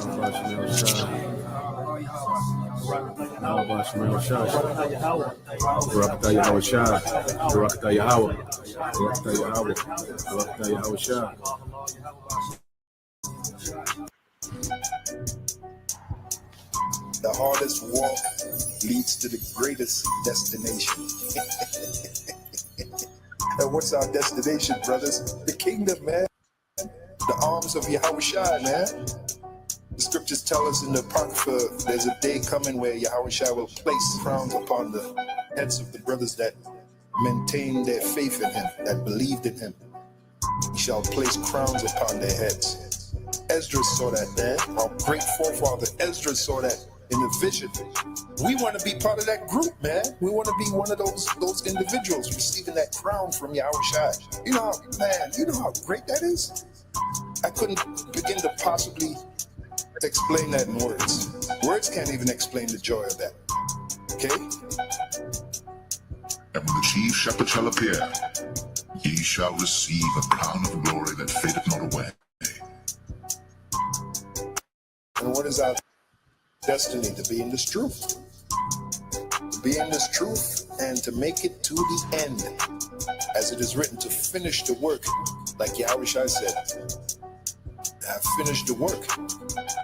The hardest walk leads to the greatest destination. And what's our destination, brothers? The kingdom, man. The arms of Yahushua, man. The scriptures tell us in the Apocrypha, there's a day coming where Yahushua will place crowns upon the heads of the brothers that maintained their faith in him, that believed in him. He shall place crowns upon their heads. Ezra saw that, man. Our great forefather Ezra saw that in the vision. We want to be part of that group, man. We want to be one of those individuals receiving that crown from Yahushua. You know how great that is? I couldn't begin to possibly explain that in words. Words can't even explain the joy of that. Okay? And when the chief shepherd shall appear, ye shall receive a crown of glory that fadeth not away. And what is our destiny? To be in this truth. To be in this truth and to make it to the end. As it is written, to finish the work. Like Yahushua said, I have finished the work.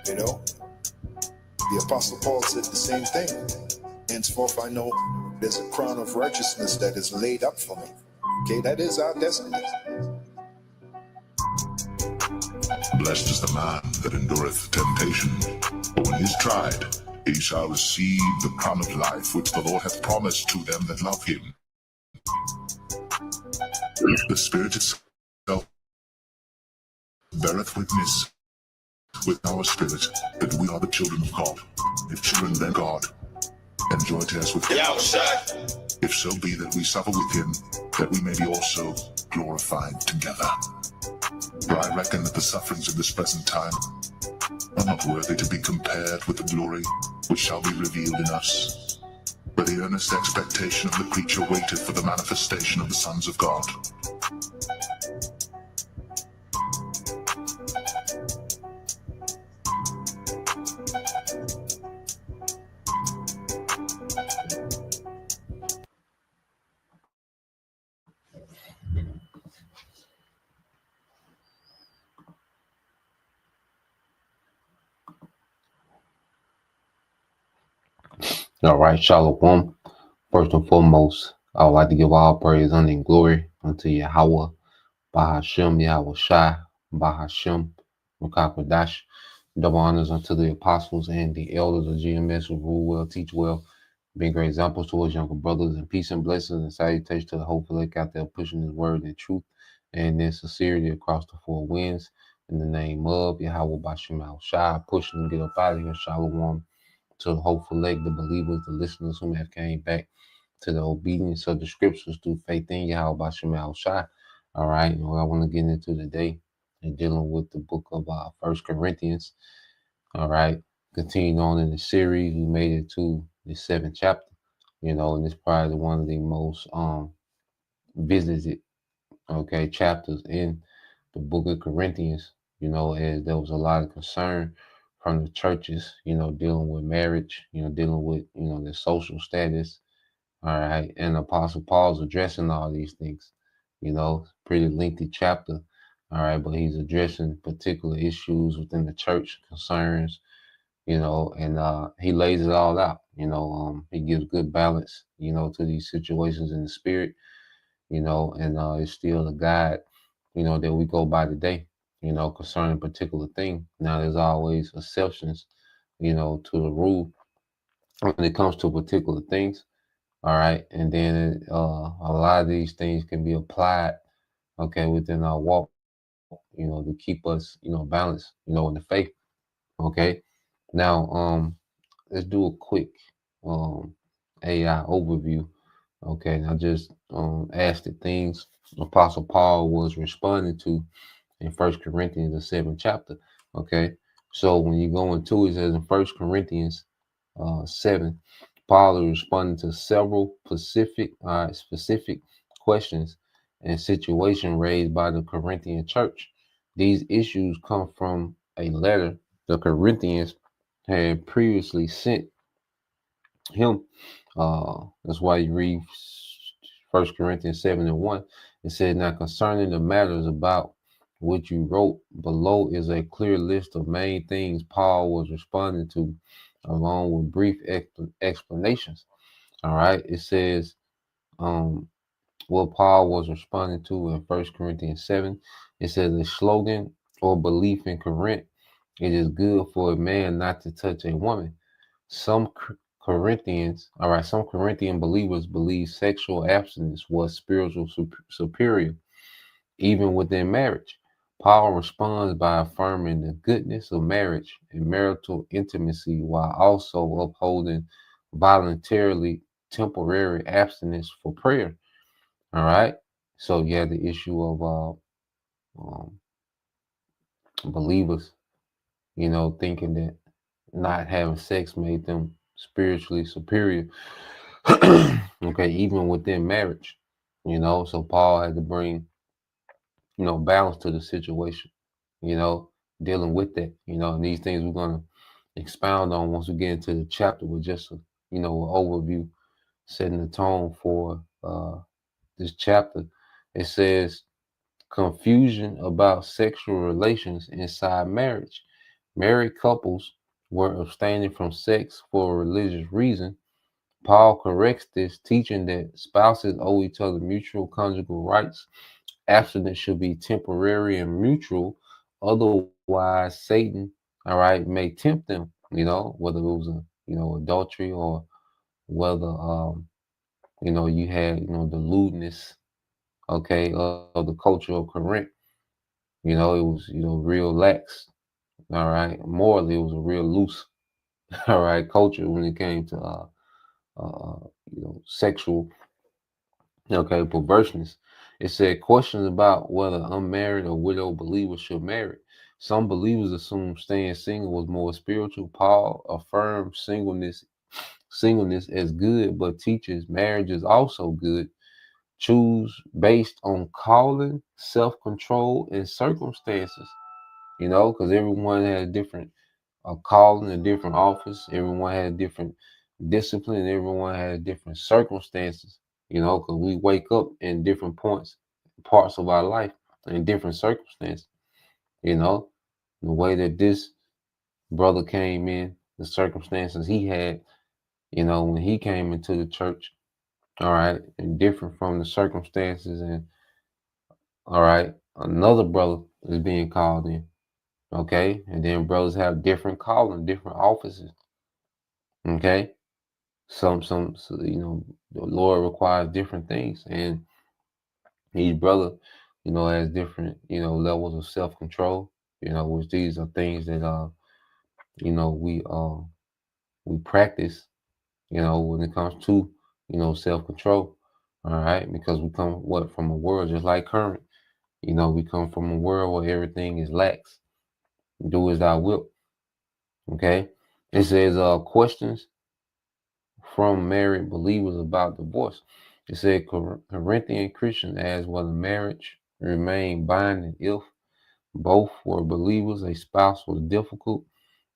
You know? The Apostle Paul said the same thing. Henceforth I know there's a crown of righteousness that is laid up for me. Okay, that is our destiny. Blessed is the man that endureth temptation, for when he is tried, he shall receive the crown of life which the Lord hath promised to them that love him. The Spirit itself beareth witness with our spirit that we are the children of God. If children, then God. And joint heirs with him. If so be that we suffer with him, that we may be also glorified together. For I reckon that the sufferings of this present time are not worthy to be compared with the glory which shall be revealed in us. For the earnest expectation of the creature waiteth for the manifestation of the sons of God. All right, Shalom. First and foremost, I would like to give all praise, honor, and glory unto Yahweh, Bahashem, Yahweh Shai, Bahashem, Makakwadash. Double honors unto the apostles and the elders of GMS who rule well, teach well, being great examples towards younger brothers, and peace and blessings and salutations to the whole elect out there pushing his word and truth and in sincerity across the four winds. In the name of Yahweh, Bahashem, Yahweh Shai, pushing them, get up out of here, Shalom. To the hopeful leg, the believers, the listeners who have came back to the obedience of the scriptures through faith in Yahweh Bashem Al Shai. All right, and what I want to get into today is dealing with the book of 1 Corinthians. All right, continuing on in the series, we made it to the 7th chapter. You know, and it's probably one of the most visited, chapters in the book of Corinthians. You know, as there was a lot of concern from the churches, you know, dealing with marriage, you know, dealing with, you know, their social status. All right. And Apostle Paul's addressing all these things, you know, pretty lengthy chapter. All right. But he's addressing particular issues within the church, concerns, you know, and he lays it all out, you know, he gives good balance, you know, to these situations in the spirit, you know, and it's still a guide, you know, that we go by today, you know, concerning a particular thing. Now, there's always exceptions, you know, to the rule when it comes to particular things. All right. And then a lot of these things can be applied, within our walk, you know, to keep us, you know, balanced, you know, in the faith. Okay. Now, let's do a quick AI overview. Okay. Now, just ask the things Apostle Paul was responding to in 1 Corinthians, the 7th chapter. Okay, so when you go into it, says in 1 Corinthians 7, Paul is responding to several specific questions and situation raised by the Corinthian church. These issues come from a letter the Corinthians had previously sent him. That's why you read 1 Corinthians 7:1. It said, "Now concerning the matters about which you wrote, below is a clear list of main things Paul was responding to, along with brief explanations." All right. It says, what Paul was responding to in 1 Corinthians 7. It says the slogan or belief in Corinth, it is good for a man not to touch a woman. Some Corinthians, all right, some Corinthian believers believe sexual abstinence was spiritual superior, even within marriage. Paul responds by affirming the goodness of marriage and marital intimacy while also upholding voluntarily temporary abstinence for prayer. All right. So you have the issue of believers, thinking that not having sex made them spiritually superior. Okay, even within marriage, so Paul had to bring, balance to the situation, dealing with that, and these things we're going to expound on once we get into the chapter with just an overview, setting the tone for this chapter. It says, confusion about sexual relations inside marriage. Married couples were abstaining from sex for a religious reason. Paul corrects this, teaching that spouses owe each other mutual conjugal rights. Abstinence should be temporary and mutual. Otherwise, Satan, all right, may tempt them, whether it was adultery, or whether, you had, the lewdness, okay, of the culture of Corinth. It was, real lax. All right. Morally, it was a real loose, all right, culture when it came to, sexual, okay, perverseness. It said questions about whether unmarried or widowed believers should marry. Some believers assume staying single was more spiritual. Paul affirmed singleness as good, but teaches marriage is also good. Choose based on calling, self-control, and circumstances. Because everyone has different calling, a different office. Everyone has different discipline. Everyone has different circumstances. Because we wake up in different parts of our life, in different circumstances. The way that this brother came in, the circumstances he had, when he came into the church, all right, and different from the circumstances, and all right, another brother is being called in. Okay, and then brothers have different calling, different offices. Okay, so, the Lord requires different things, and each brother, has different, levels of self-control. Which these are things that we practice. When it comes to self-control. All right, because we come from a world just like current. We come from a world where everything is lax. Do as thou wilt. Okay. It says questions from married believers about divorce. It said Corinthian Christians asked whether marriage remained binding if both were believers, a spouse was difficult,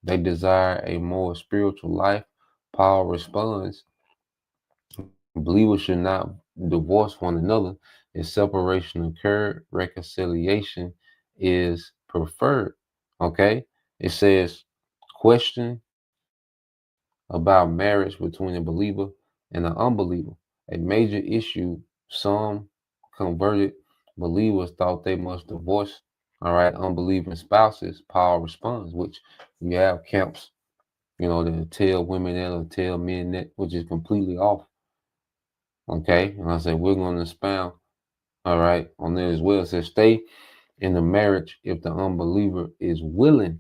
they desire a more spiritual life. Paul responds, believers should not divorce one another. If separation occurred, reconciliation is preferred. Okay? It says, question about marriage between a believer and an unbeliever. A major issue some converted believers thought they must divorce, all right, unbelieving spouses. Paul responds, which you have camps, that tell women that or tell men that, which is completely off. Okay, and I said we're going to expound, all right, on that as well. It says stay in the marriage if the unbeliever is willing.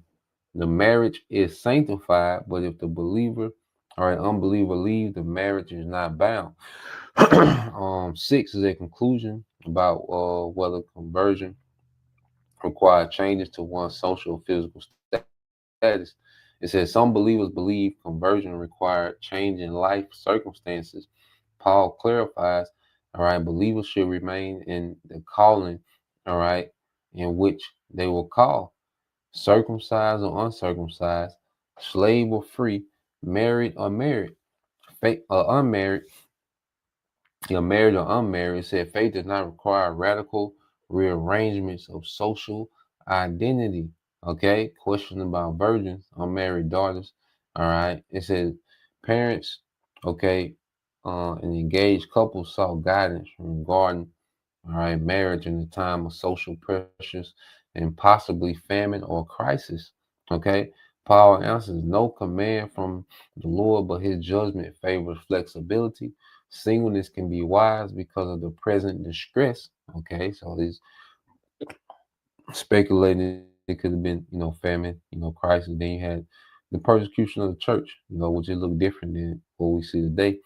The marriage is sanctified, but if the believer or an unbeliever leave, the marriage is not bound. 6 is a conclusion about whether conversion requires changes to one's social or physical status. It says some believers believe conversion required change in life circumstances. Paul clarifies, all right, believers should remain in the calling, all right, in which they were called. circumcised or uncircumcised, slave or free, married or married, unmarried, you're married or unmarried. It said faith does not require radical rearrangements of social identity. Okay, question about virgins, unmarried daughters. All right, it says parents, okay, and engaged couples sought guidance regarding, all right, marriage in the time of social pressures and possibly famine or crisis. Okay, Paul answers no command from the Lord, but his judgment favors flexibility. Singleness can be wise because of the present distress. Okay, so he's speculating it could have been, famine, crisis. Then you had the persecution of the church, which it looked different than what we see today.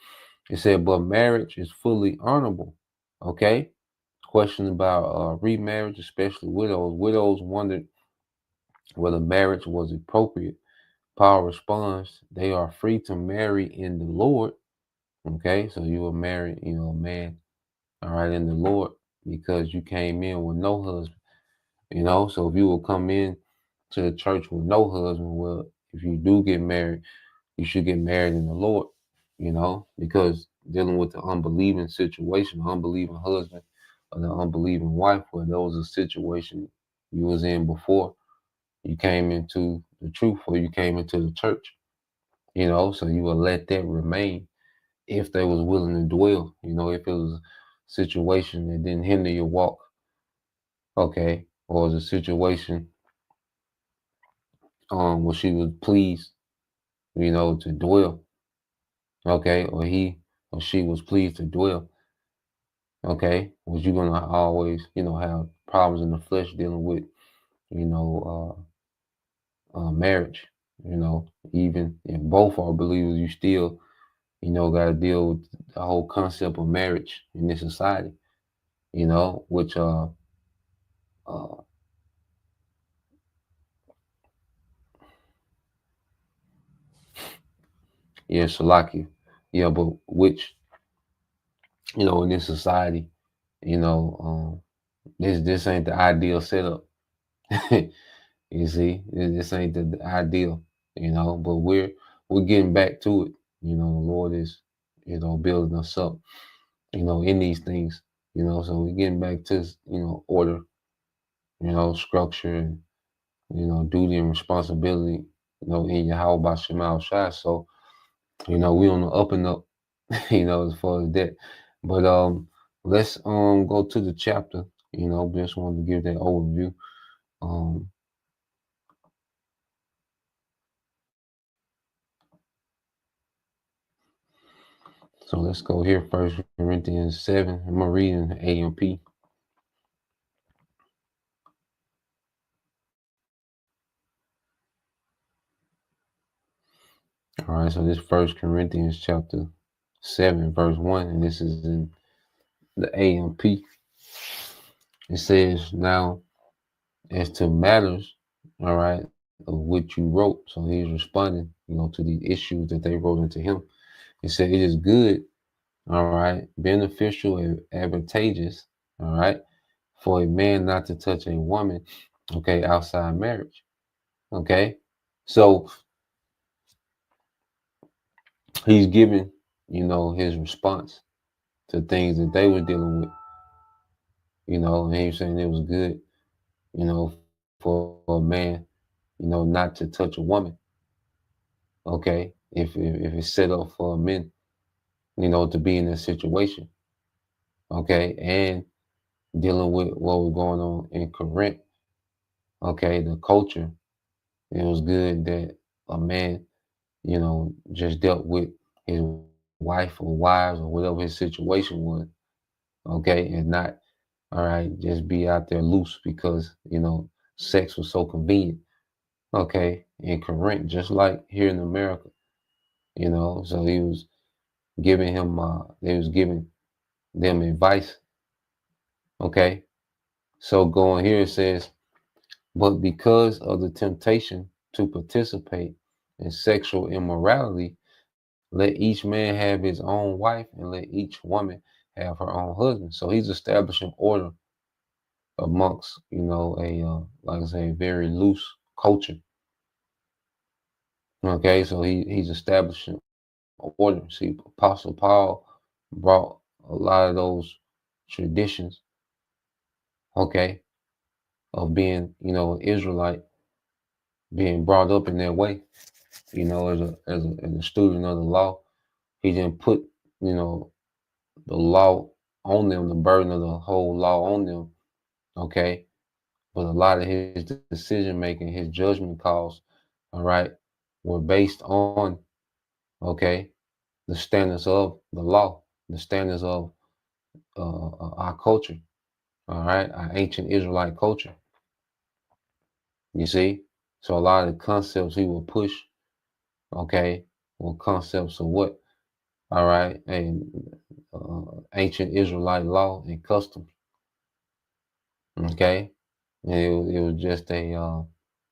It said, but marriage is fully honorable. Okay, question about remarriage, especially widows. Widows wondered whether marriage was appropriate. Paul responds, they are free to marry in the Lord. Okay, so you were married, a man, all right, in the Lord, because you came in with no husband, So if you will come in to the church with no husband, well, if you do get married, you should get married in the Lord, because dealing with the unbelieving situation, the unbelieving husband or the unbelieving wife, well, that was a situation you was in before you came into the truth or you came into the church, so you will let that remain if they was willing to dwell, if it was a situation that didn't hinder your walk, okay, or was a situation where she was pleased, to dwell, okay, or he or she was pleased to dwell, okay, was you gonna always, have problems in the flesh dealing with, you know, marriage, even if both are believers, you still, got to deal with the whole concept of marriage in this society, which uh yeah, Shalaki, yeah, but which, in this society, this ain't the ideal setup. You see, this ain't the ideal, but we're getting back to it. The Lord is, building us up, in these things, so we're getting back to, order, structure and, duty and responsibility, in Yahweh Shemal Shai. So, we on the up and up, as far as that. But let's go to the chapter, just wanted to give that overview. Um so let's go here, First Corinthians 7. I'm gonna read in AMP. All right, so this First Corinthians chapter 7, verse 1, and this is in the AMP. It says, now as to matters, all right, of which you wrote. So he's responding, to the issues that they wrote into him. He said, it is good, all right, beneficial and advantageous, all right, for a man not to touch a woman, okay, outside marriage. Okay. So he's giving, his response to things that they were dealing with, and he was saying it was good, for a man, not to touch a woman. Okay. If it's set up for men, to be in that situation. Okay. And dealing with what was going on in Corinth, okay, the culture, it was good that a man, just dealt with his wife or wives or whatever his situation was, okay, and not, all right, just be out there loose because, sex was so convenient, okay, in Corinth, just like here in America, so he was giving him, they was giving them advice, okay. So going here, it says, but because of the temptation to participate in sexual immorality, let each man have his own wife and let each woman have her own husband. So he's establishing order amongst, a like I say, very loose culture. Okay, so he's establishing order. See, Apostle Paul brought a lot of those traditions, okay, of being, an Israelite, being brought up in that way, as a student of the law. He didn't put, the law on them, the burden of the whole law on them, okay. But a lot of his decision making, his judgment calls, all right, were based on, okay, the standards of the law, the standards of our culture, all right, our ancient Israelite culture. You see, so a lot of the concepts he will push, okay, were concepts of what, all right, and ancient Israelite law and customs, okay, and it was just a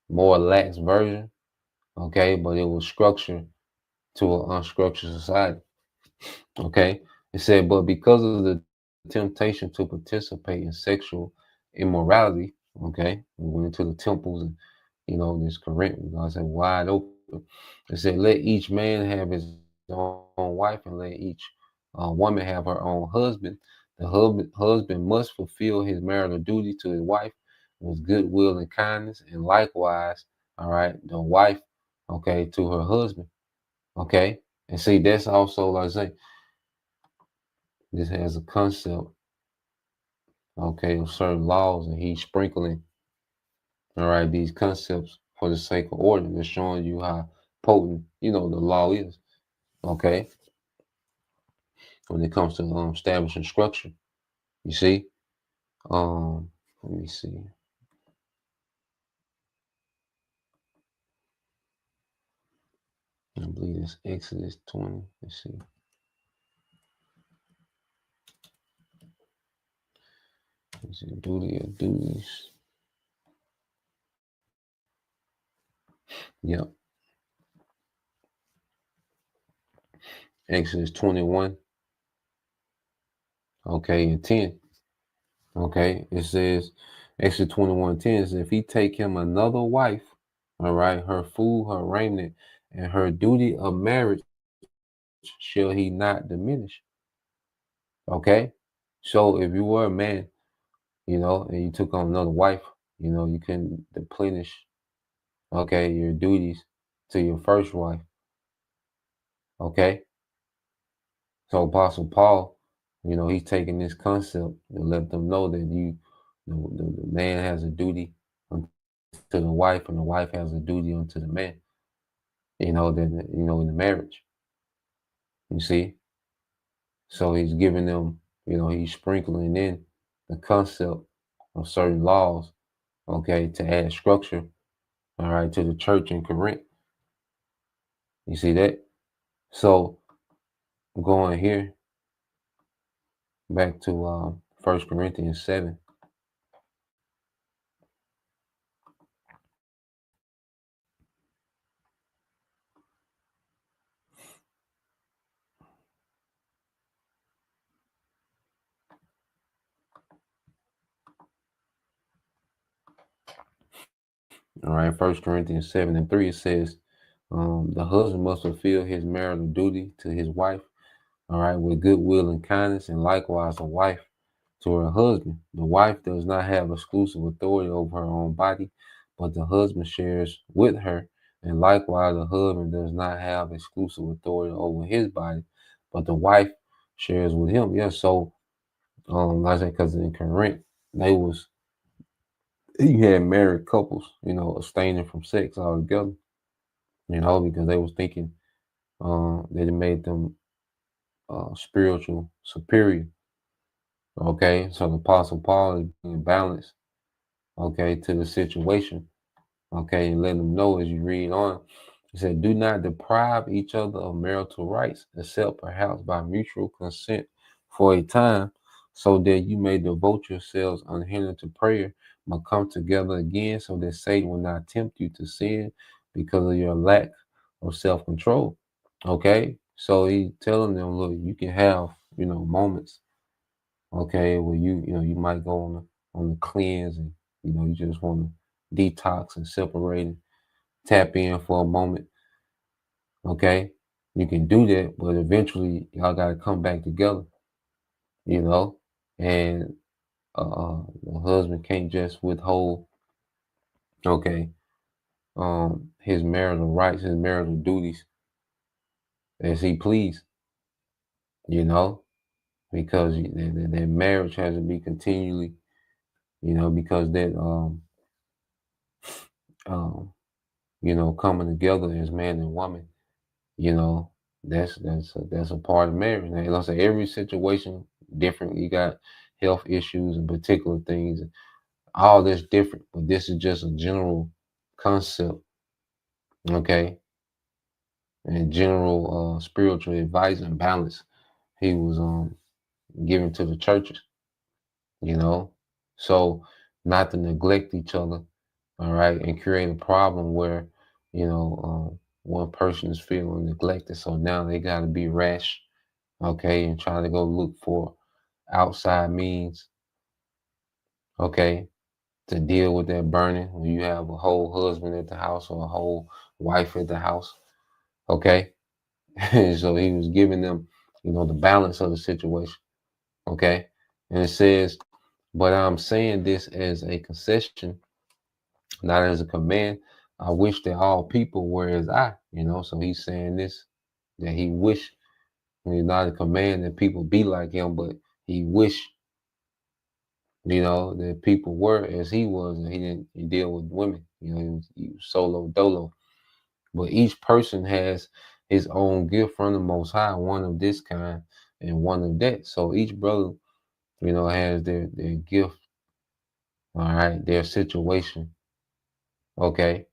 more lax version, okay, but it was structured to an unstructured society. Okay. It said, but because of the temptation to participate in sexual immorality, okay, we went into the temples and, this Corinth, I said, wide open. It said, let each man have his own wife and let each woman have her own husband. The husband must fulfill his marital duty to his wife with goodwill and kindness, and likewise, all right, the wife, okay, to her husband. Okay. And see, that's also, like I say, this has a concept, okay, of certain laws, and he's sprinkling, all right, these concepts for the sake of order. They're showing you how potent, the law is, okay, when it comes to establishing structure. You see, let me see. I believe it's Exodus 20. Let's see. Let's see, duty of duties. Yep. Exodus 21. Okay, and 10. Okay, it says, Exodus 21:10 says, if he take him another wife, all right, her food, her raiment, and her duty of marriage shall he not diminish. Okay, so if you were a man, and you took on another wife, you can deplenish, okay, your duties to your first wife. Okay, so Apostle Paul, he's taking this concept and let them know that the man has a duty unto the wife, and the wife has a duty unto the man. In the marriage. You see, so he's giving them, he's sprinkling in the concept of certain laws, okay, to add structure, all right, to the church in Corinth. You see that? So going here back to 1 Corinthians 7. All right, 1 Corinthians 7:3, it says, the husband must fulfill his marital duty to his wife, all right, with goodwill and kindness, and likewise a wife to her husband. The wife does not have exclusive authority over her own body, but the husband shares with her, and likewise the husband does not have exclusive authority over his body, but the wife shares with him. Yeah, so like I said, because in Corinth, you had married couples, abstaining from sex altogether, because they was thinking that it made them spiritual superior. Okay, so the Apostle Paul is bringing balance, okay, to the situation, okay, and let them know as you read on. He said, do not deprive each other of marital rights, except perhaps by mutual consent for a time, so that you may devote yourselves unhindered to prayer, but come together again so that Satan will not tempt you to sin because of your lack of self-control. Okay, so he's telling them, look, you can have, moments, okay, where you might go on the cleanse, and you just want to detox and separate tap in for a moment. Okay, you can do that, but eventually y'all gotta come back together. You know, and the husband can't just withhold, okay, his marital rights, his marital duties as he please. You know, because their marriage has to be continually, because that um, coming together as man and woman, you know, that's a part of marriage. Now, like I say, every situation different. You got health issues and particular things, all that's different. But this is just a general concept, okay, and general spiritual advice and balance he was giving to the churches, you know. So not to neglect each other, all right, and create a problem where, one person is feeling neglected. So now they got to be rash, okay, and try to go look for outside means, okay, to deal with that burning when you have a whole husband at the house or a whole wife at the house, okay. So he was giving them, the balance of the situation, okay. And it says, but I'm saying this as a concession, not as a command. I wish that all people were as I, So he's saying this, that he wish, not a command that people be like him, but he wish, that people were as he was, and he deal with women. He was solo dolo. But each person has his own gift from the Most High, one of this kind and one of that. So each brother, has their gift, all right, their situation, okay,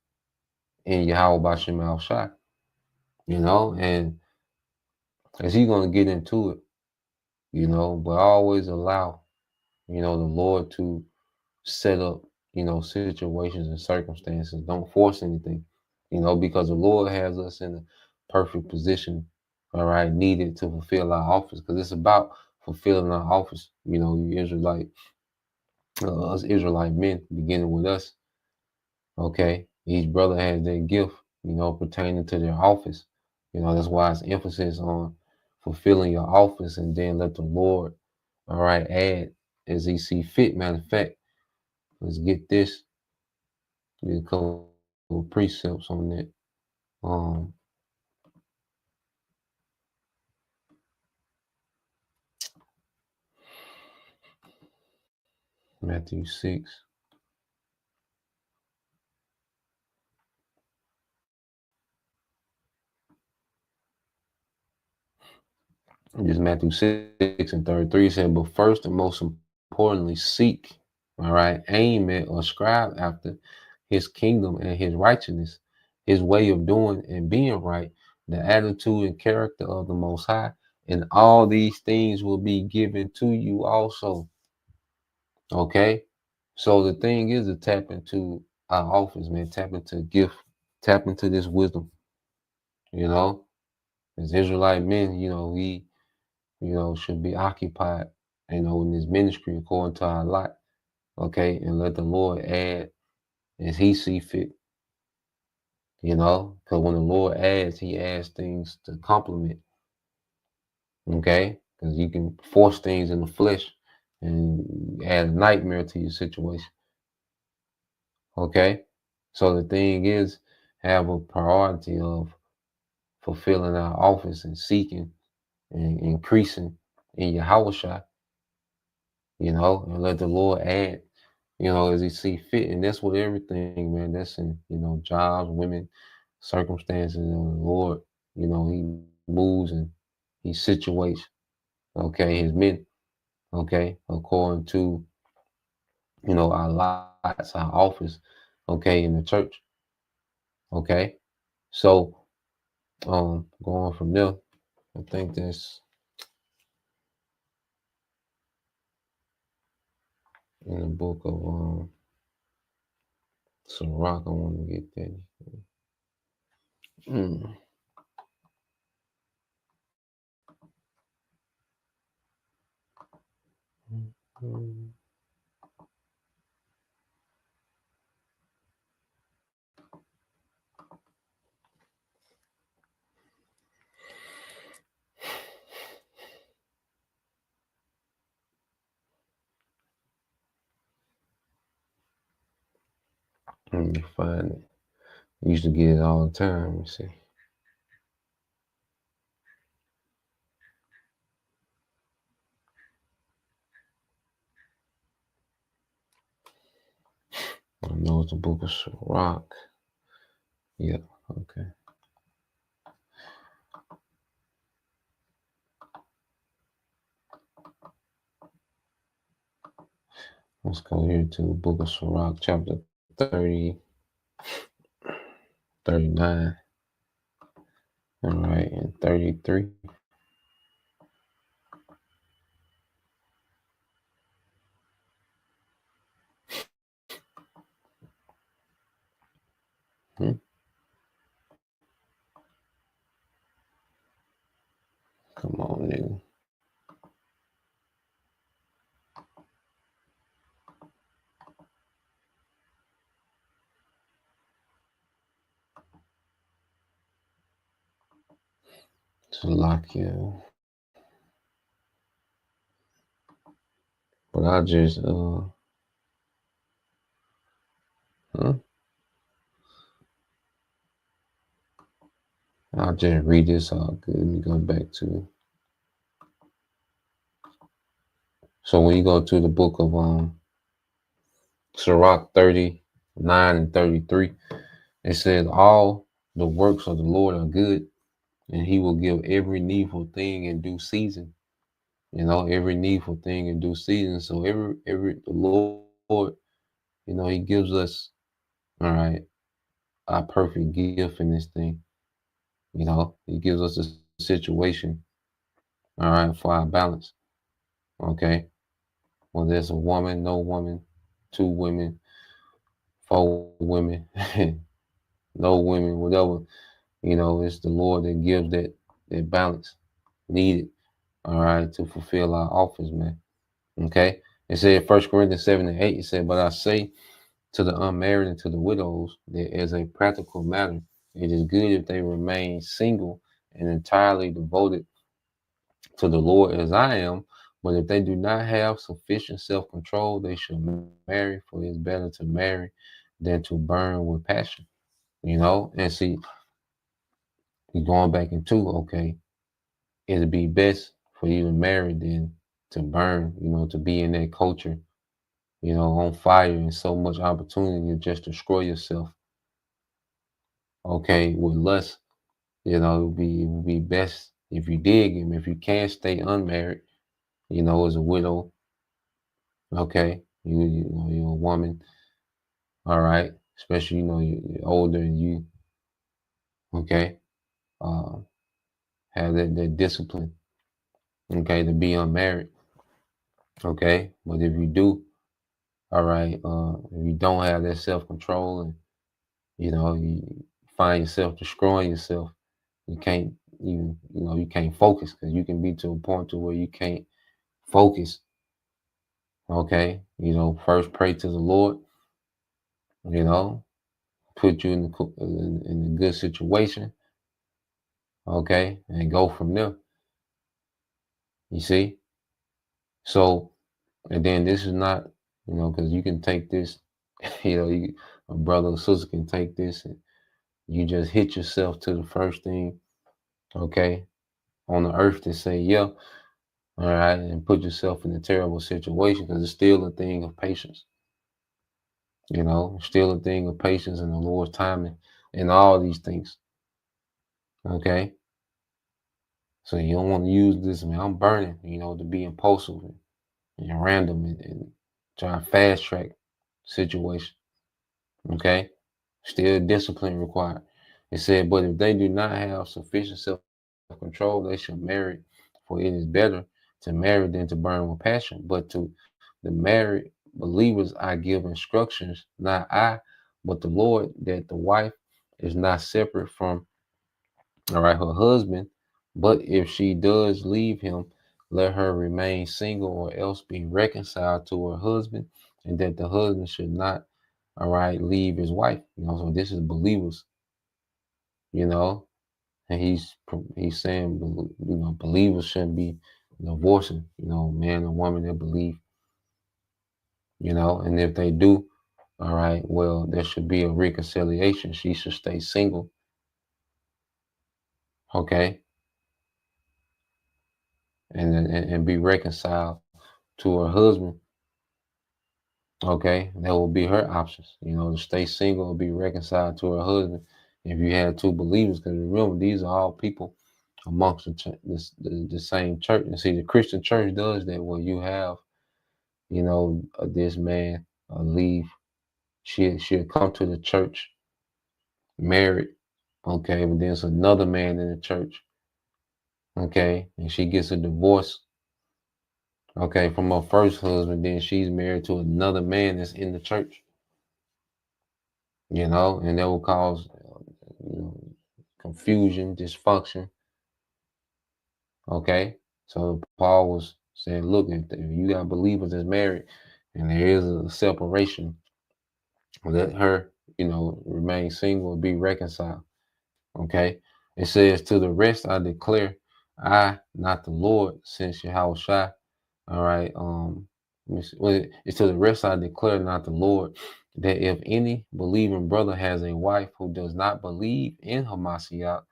in Yahweh Bashim Al Shai, and as he's going to get into it, but always allow, the Lord to set up, situations and circumstances. Don't force anything, because the Lord has us in a perfect position, all right, needed to fulfill our office, because it's about fulfilling our office. You Israelite, us Israelite men, beginning with us, okay. Each brother has their gift, pertaining to their office. That's why it's emphasis on fulfilling your office, and then let the Lord, all right, add as he see fit. Matter of fact, let's get this. Get a couple of precepts on that. Um, Matthew 6. Just Matthew 6 and 33 said, but first and most importantly, seek, all right, aim at or strive after his kingdom and his righteousness, his way of doing and being right, the attitude and character of the Most High, and all these things will be given to you also. Okay? So the thing is to tap into our office, man, tap into gift, tap into this wisdom, as Israelite men, we should be occupied, in this ministry according to our lot, okay, and let the Lord add as he see fit, because when the Lord adds, he adds things to complement, okay, because you can force things in the flesh and add a nightmare to your situation, okay. So the thing is, have a priority of fulfilling our office and seeking and increasing in your house, and let the Lord add, as he see fit. And that's with everything, man. That's in, jobs, women, circumstances, and the Lord, he moves and he situates, okay, his men, okay, according to, our lots, our office, okay, in the church. Okay. So going from there, I think that's in the book of Sirach. I want to get that. Mm. Mm. Let me find it. I used to get it all the time. Let me see. I know it's the book of Sirach. Yeah, okay. Let's go here to the book of Sirach, chapter 30, 39. All right, and 33. Come on, nigga. Salakia. But I just I'll just read this out. Let me go back to. So when you go to the book of Sirach 39 and 33, it says all the works of the Lord are good, and he will give every needful thing in due season. You know, every needful thing in due season. So the Lord, you know, he gives us, all right, our perfect gift in this thing. You know, he gives us a situation, all right, for our balance. Okay. Well, there's a woman, no woman, 2 women, 4 women, no women, whatever. You know, it's the Lord that gives that balance needed, all right, to fulfill our office, man. Okay. It said 1 Corinthians 7 and 8, it said, but I say to the unmarried and to the widows that as a practical matter, it is good if they remain single and entirely devoted to the Lord as I am. But if they do not have sufficient self-control, they should marry, for it is better to marry than to burn with passion. You know, and see, you're going back into, okay, it'd be best for you to marry than to burn, you know, to be in that culture, you know, on fire and so much opportunity to just destroy yourself. Okay, with lust, you know, it would be best if you dig him, if you can't stay unmarried, you know, as a widow. Okay, you know, you're a woman, all right, especially, you know, you're older and you, okay, uh, have that discipline, okay, to be unmarried, okay. But if you do, all right, if you don't have that self-control and, you know, you find yourself destroying yourself, you can't, you know, you can't focus, because you can be to a point to where you can't focus. Okay, you know, first pray to the Lord, you know, put you in a good situation, okay, and go from there. You see? So, and then this is not, you know, because you can take this, you know, a brother or sister can take this and you just hit yourself to the first thing, okay, on the earth to say, yeah, all right, and put yourself in a terrible situation, because it's still a thing of patience. You know, still a thing of patience and the Lord's timing and all these things. Okay. So you don't want to use this, man, I'm burning, you know, to be impulsive and random and try to fast track situation. Okay. Still discipline required. It said, but if they do not have sufficient self-control, they should marry, for it is better to marry than to burn with passion. But to the married believers, I give instructions, not I, but the Lord, that the wife is not separate from, all right, her husband. But if she does leave him, let her remain single or else be reconciled to her husband, and that the husband should not, all right, leave his wife. You know, so this is believers, you know, and he's saying, you know, believers shouldn't be divorcing, you know, man and woman that believe, you know, and if they do, All right. Well, there should be a reconciliation. She should stay single. Okay. And be reconciled to her husband. Okay. That will be her options. To stay single or be reconciled to her husband. If you had two believers, because remember, these are all people amongst the same church. And see, the Christian church does that, where you have, this man leave. She'll come to the church married. Okay. But there's another man in the church. Okay. And she gets a divorce. Okay. From her first husband. Then she's married to another man that's in the church. And that will cause, confusion, dysfunction. Okay. So Paul was saying, look, if you got believers that's married and there is a separation, let her, remain single or be reconciled. Okay. It says, to the rest I declare, I, not the Lord, since Yahweh. All right. It's to the rest I declare, not the Lord, that if any believing brother has a wife who does not believe in Hamashiach,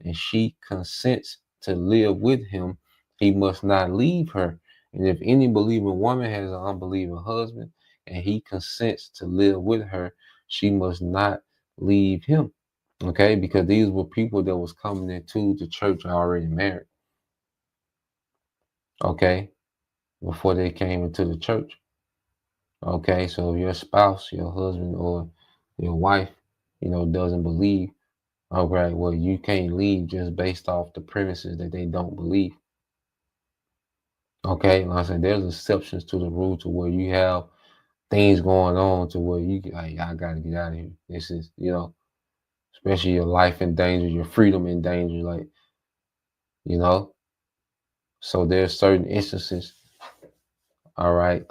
and she consents to live with him, he must not leave her. And if any believing woman has an unbelieving husband, and he consents to live with her, she must not leave him. Okay, because these were people that was coming into the church already married. Okay, before they came into the church. Okay, so if your spouse, your husband, or your wife, doesn't believe, okay, well, you can't leave just based off the premises that they don't believe. Okay, like I said, there's exceptions to the rule to where you have things going on to where you like, I gotta get out of here. This is, especially your life in danger, your freedom in danger, like, so there's certain instances, all right,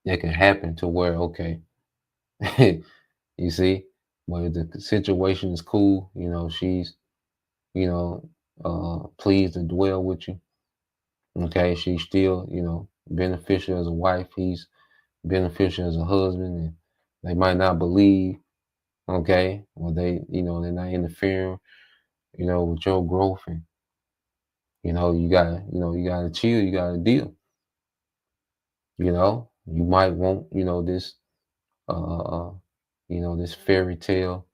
that can happen to where, okay, you see, where the situation is cool, she's, pleased to dwell with you. Okay, she's still, beneficial as a wife. He's beneficial as a husband, and they might not believe, okay, or they're not interfering, with your growth, and you gotta chill, you gotta deal. You might want, this, this fairy tale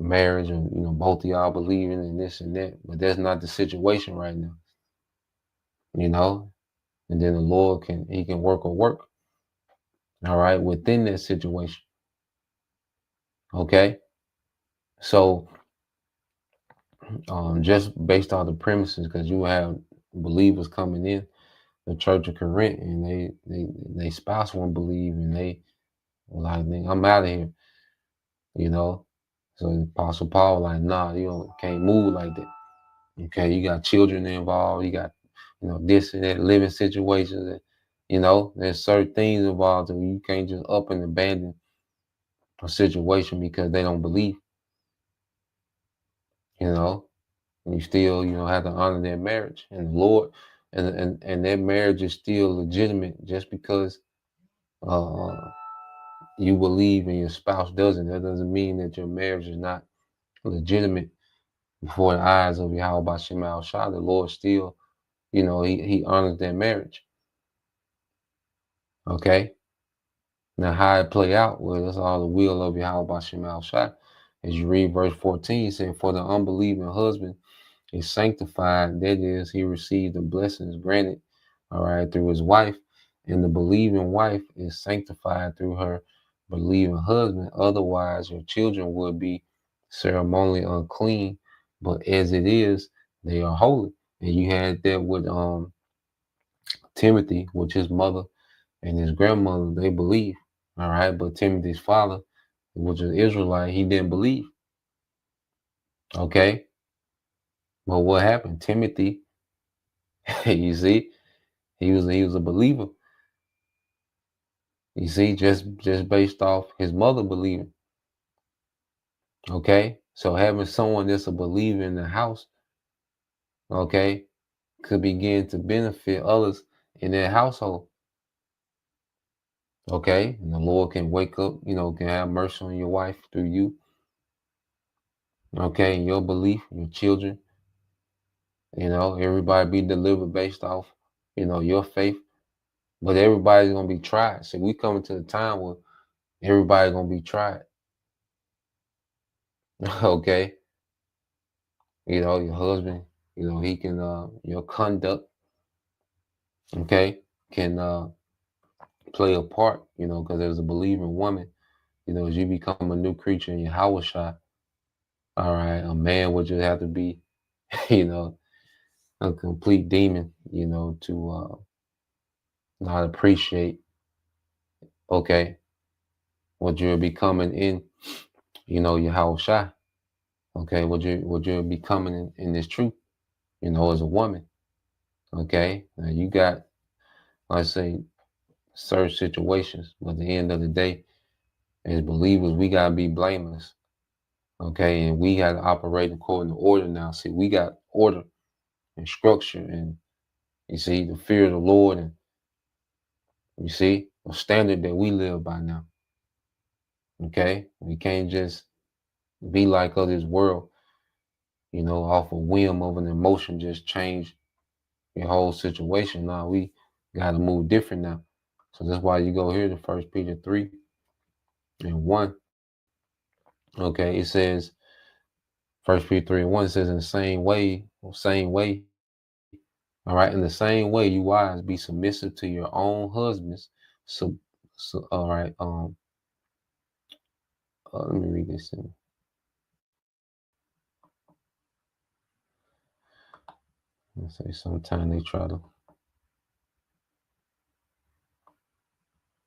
marriage, and both of y'all believing in this and that, but that's not the situation right now. And then the Lord can work, all right, within that situation. Okay, so just based on the premises, because you have believers coming in the Church of Corinth, and they spouse won't believe, and they like, I'm out of here, So the Apostle Paul like, nah, you can't move like that. Okay, you got children involved, you got, this and that, living situations, and, there's certain things involved that you can't just up and abandon a situation because they don't believe, and you still, have to honor their marriage and the Lord, and their marriage is still legitimate just because you believe and your spouse doesn't. That doesn't mean that your marriage is not legitimate before the eyes of Yahweh Shema Shah. The Lord still, he honors their marriage. Okay. Now how it play out, well, that's all the will of Yahweh Shema Shah. As you read verse 14, it said, for the unbelieving husband is sanctified, that is, he received the blessings granted, all right, through his wife, and the believing wife is sanctified through her believing husband. Otherwise, your children would be ceremonially unclean, but as it is, they are holy. And you had that with Timothy, which his mother and his grandmother, they believe, all right, but Timothy's father, which was Israelite, he didn't believe. Okay. Well, what happened? Timothy, you see, he was a believer. You see, just based off his mother believing. Okay, so having someone that's a believer in the house, okay, could begin to benefit others in their household. Okay, and the Lord can wake up, can have mercy on your wife through you. Okay, and your belief, your children, everybody be delivered based off, your faith. But everybody's gonna be tried. So we coming to the time where everybody's gonna be tried. Okay, your husband, he can your conduct, okay, can play a part, because as a believing woman, as you become a new creature in your house shot, all right, a man would just have to be, you know, a complete demon, to not appreciate, okay, what you're becoming in, your house shot, okay, what you're becoming in this truth, as a woman, okay. Now you got, I say, certain situations, but at the end of the day, as believers, we gotta be blameless, okay, and we gotta operate according to order now. See, we got order and structure, and you see the fear of the Lord, and you see a standard that we live by now. Okay, we can't just be like of this world, off a whim of an emotion, just change your whole situation. Now we got to move different now. So that's why you go here to First Peter 3:1. Okay, it says First Peter 3:1 says, in the same way, all right, in the same way, you wives be submissive to your own husbands. So all right, let me read this thing. Let's say sometimes they try to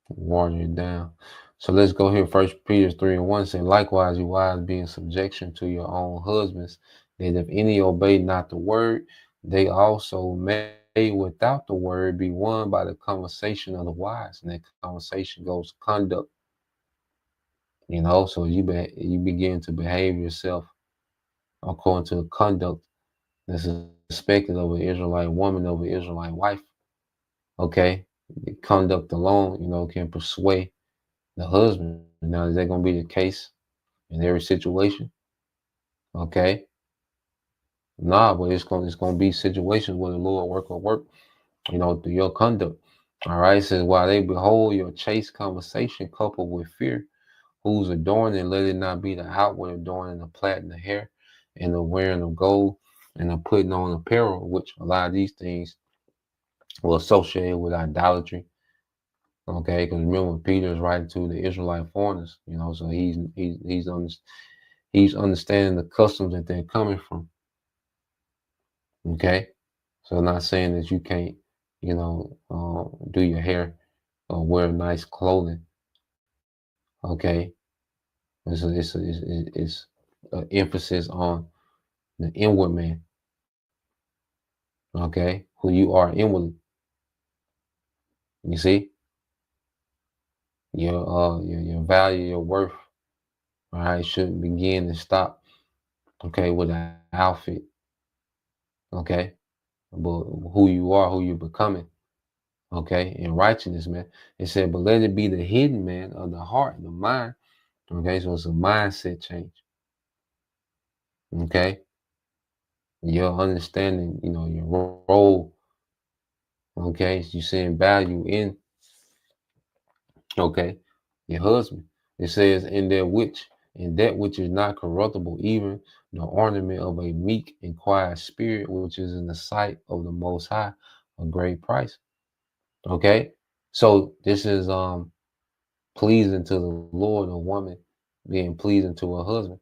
water it down. So let's go here. First Peter 3:1 saying, likewise, you wives be in subjection to your own husbands, that if any obey not the word, they also may without the word be won by the conversation of the wise. And that conversation goes conduct. So you begin to behave yourself according to the conduct that's expected of an Israelite woman, of an Israelite wife. Okay, the conduct alone, can persuade the husband. Now, is that going to be the case in every situation? Okay, nah, but it's going to be situations where the Lord work, through your conduct. All right, it says, while they behold your chaste conversation coupled with fear, whose adorning, let it not be the outward adorning of plaiting the hair and the wearing of gold and the putting on apparel, which a lot of these things will associate with idolatry. Okay, because remember, Peter is writing to the Israelite foreigners, so he's understanding the customs that they're coming from. Okay, so not saying that you can't, do your hair or wear nice clothing. Okay, it's an emphasis on the inward man. Okay, who you are inwardly. You see, your value, your worth, all right, shouldn't begin and stop. Okay, with an outfit. Okay, but who you are, who you're becoming. Okay, in righteousness, man. It said, but let it be the hidden man of the heart, the mind. Okay, so it's a mindset change. Okay, your understanding, your role. Okay, so you're seeing value in, okay, your husband. It says, in that which is not corruptible, even the ornament of a meek and quiet spirit, which is in the sight of the Most High, a great price. Okay, so this is pleasing to the Lord, a woman being pleasing to her husband.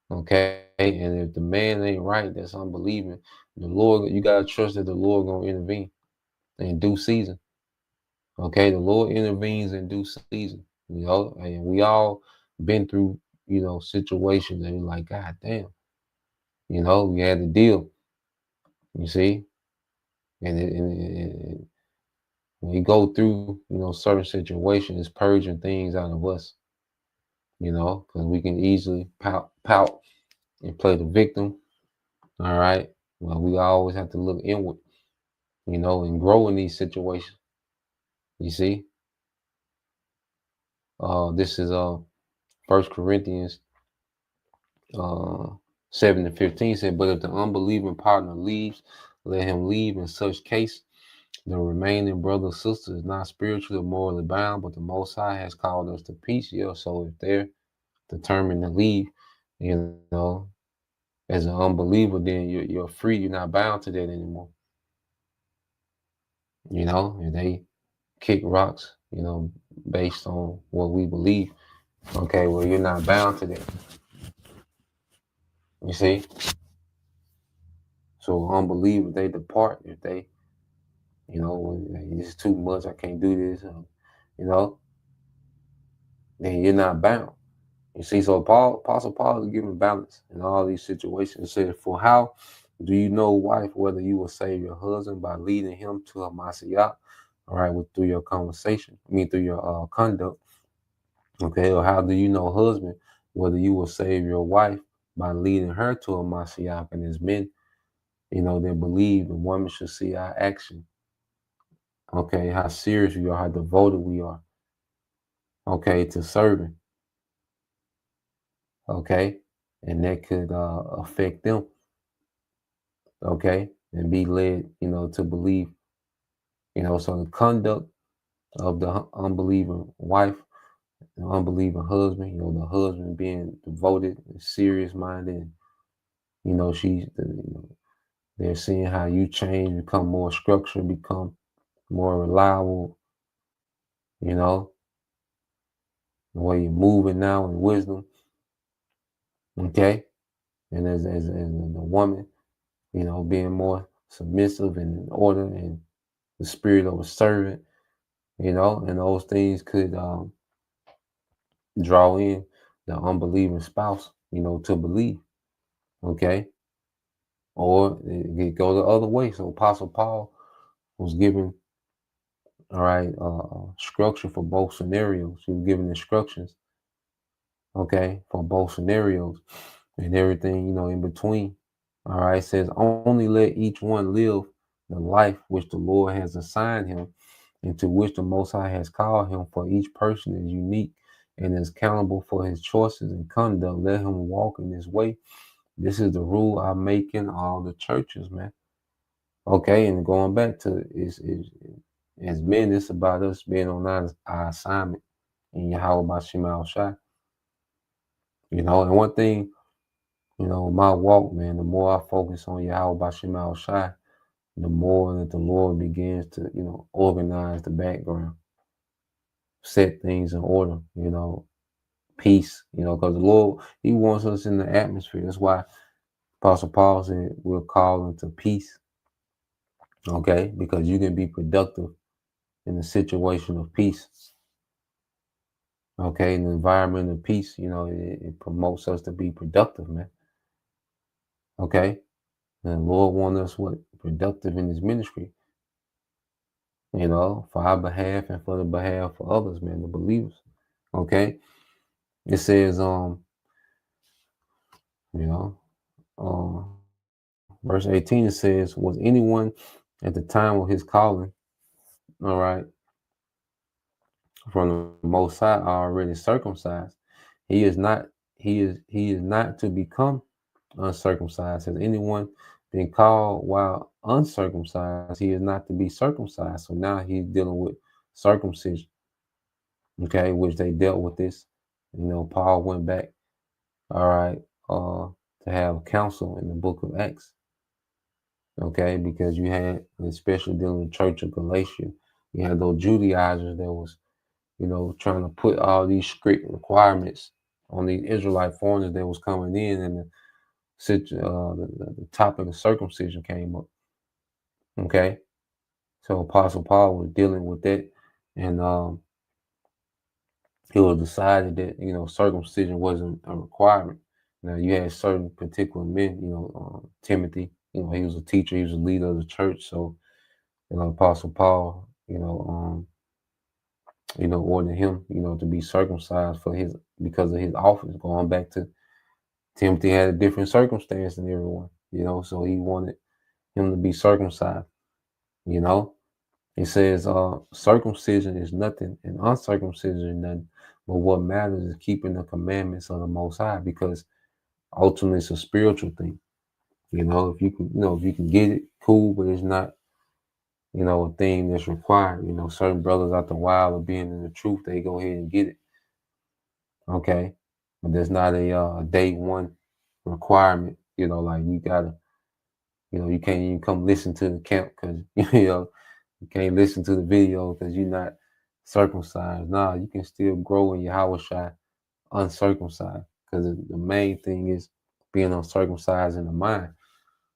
Okay, and if the man ain't right, that's unbelieving. The Lord, you gotta trust that the Lord gonna intervene in due season. Okay, the Lord intervenes in due season. And we all been through, situations and you're like, God damn, we had to deal. You see, and when you go through, certain situations, it's purging things out of us. Because we can easily pout and play the victim. All right. Well, we always have to look inward, and grow in these situations. You see? This is 1 Corinthians 7:15 said, but if the unbelieving partner leaves, let him leave. In such case, the remaining brother or sister is not spiritually or morally bound, but the Most High has called us to peace. Yeah, so if they're determined to leave, you know, as an unbeliever, then you're free. You're not bound to that anymore. You know, and they kick rocks, you know, based on what we believe. Okay, well, you're not bound to that. You see? So unbelievers, they depart if they, you know, when it's too much, I can't do this, you know, then you're not bound. You see, so Apostle Paul is giving balance in all these situations. He said, for how do you know, wife, whether you will save your husband by leading him to a Masiyah, all right, through your conversation, through your conduct, okay, or how do you know, husband, whether you will save your wife by leading her to a Masiyah? And as men, you know, they believe the woman should see our action, okay, how serious we are, how devoted we are, okay, to serving, okay, and that could affect them, okay, and be led, you know, to believe, you know, so the conduct of the unbelieving wife, the unbelieving husband, you know, the husband being devoted and serious minded, and, you know, they're seeing how you change, become more structured, become more reliable, you know, the way you're moving now in wisdom, okay, and as the woman, you know, being more submissive and in order and the spirit of a servant, you know, and those things could draw in the unbelieving spouse, you know, to believe, okay, or it go the other way. So Apostle Paul was given, all right, structure for both scenarios. He was giving instructions, okay, for both scenarios and everything, you know, in between. All right, it says only let each one live the life which the Lord has assigned him and to which the Most High has called him, for each person is unique and is accountable for his choices and conduct. Let him walk in this way. This is the rule I make in all the churches, man. Okay, and going back to as men, it's about us being on our assignment in Yahweh Bashim Al Shai. You know, and one thing, you know, my walk, man, the more I focus on Yahweh Bashim Al Shai, the more that the Lord begins to, you know, organize the background, set things in order, you know, peace, you know, because the Lord, he wants us in the atmosphere. That's why Apostle Paul said we're called into peace, okay, because you can be productive in a situation of peace, okay, in the environment of peace, you know, it promotes us to be productive, man, okay, and the Lord wants us, what, productive in his ministry, you know, for our behalf and for the behalf of others, man, the believers, okay. It says, you know, verse 18, it says, was anyone at the time of his calling, all right, from the Most High already circumcised? He is not to become uncircumcised. Has anyone been called while uncircumcised? He is not to be circumcised. So now he's dealing with circumcision, okay, which they dealt with this. You know, Paul went back, all right, to have counsel in the book of Acts, okay, because you had, especially dealing with the Church of Galatia, you had those Judaizers that was, you know, trying to put all these strict requirements on these Israelite foreigners that was coming in, and the topic of circumcision came up, okay. So Apostle Paul was dealing with that, and it was decided that, you know, circumcision wasn't a requirement. Now you had certain particular men, you know, Timothy, you know, he was a teacher, he was a leader of the church. So, you know, Apostle Paul, you know, ordered him, you know, to be circumcised because of his office. Going back to Timothy had a different circumstance than everyone, you know, so he wanted him to be circumcised, you know. He says, circumcision is nothing and uncircumcision is nothing, But what matters is keeping the commandments of the Most High, because ultimately it's a spiritual thing. If you can, if you can get it, cool, but it's not, a thing that's required. Certain brothers out the wild of being in the truth, they go ahead and get it. Okay. But there's not a day one requirement, like you gotta, you can't even come listen to the camp because, you can't listen to the video because you're not circumcised. Nah, you can still grow in Yahushua uncircumcised, because the main thing is being uncircumcised in the mind.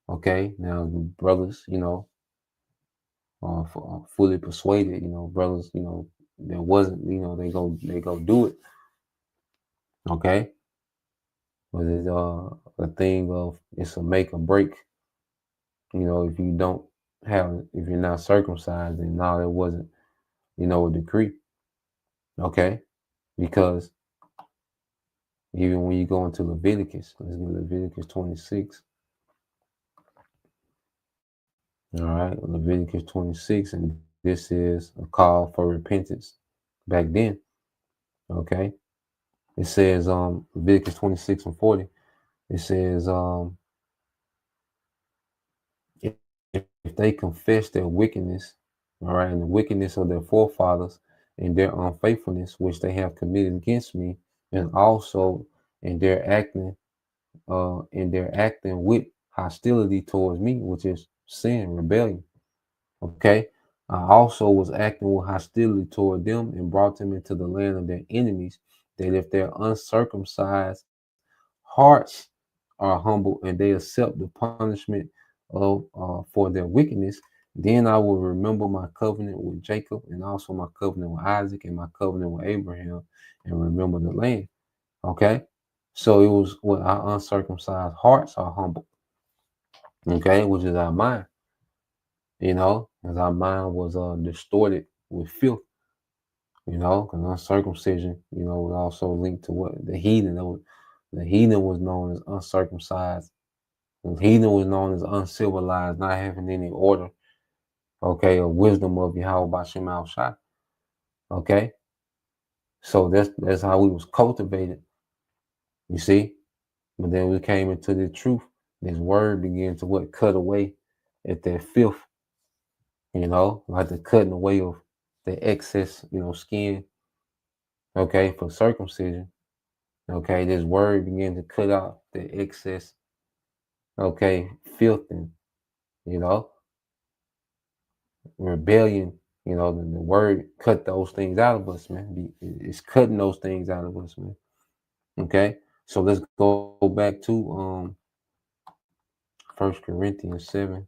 Okay. Now, brothers, fully persuaded, brothers, there wasn't, they go do it. Okay. But it's a thing of, it's a make or break. If you don't if you're not circumcised, then no, it wasn't, a decree. Okay. Because even when you go into Leviticus, let's get Leviticus 26. All right, Leviticus 26, and this is a call for repentance back then. Okay. It says, Leviticus 26 and 40, it says, if they confess their wickedness, all right, and the wickedness of their forefathers and their unfaithfulness, which they have committed against me, and also in their acting with hostility towards me, which is sin, rebellion. Okay. I also was acting with hostility toward them and brought them into the land of their enemies, that if their uncircumcised hearts are humble and they accept the punishment of for their wickedness, then I will remember my covenant with Jacob, and also my covenant with Isaac, and my covenant with Abraham, and remember the land. Okay. So it was what our uncircumcised hearts are humble. Okay. Which is our mind. As our mind was distorted with filth. Because uncircumcision, was also linked to what the heathen. The heathen was known as uncircumcised. The heathen was known as uncivilized, not having any order, okay, or wisdom of Yahweh B'Shem Al Shai. Okay. So that's how we was cultivated. You see? But then we came into the truth. This word began to cut away at that filth, like the cutting away of the excess, skin, okay, for circumcision. Okay, this word began to cut out the excess, okay, filth and, rebellion. The word cut those things out of us, man. It's cutting those things out of us, man. Okay, so let's go back to 1 Corinthians 7.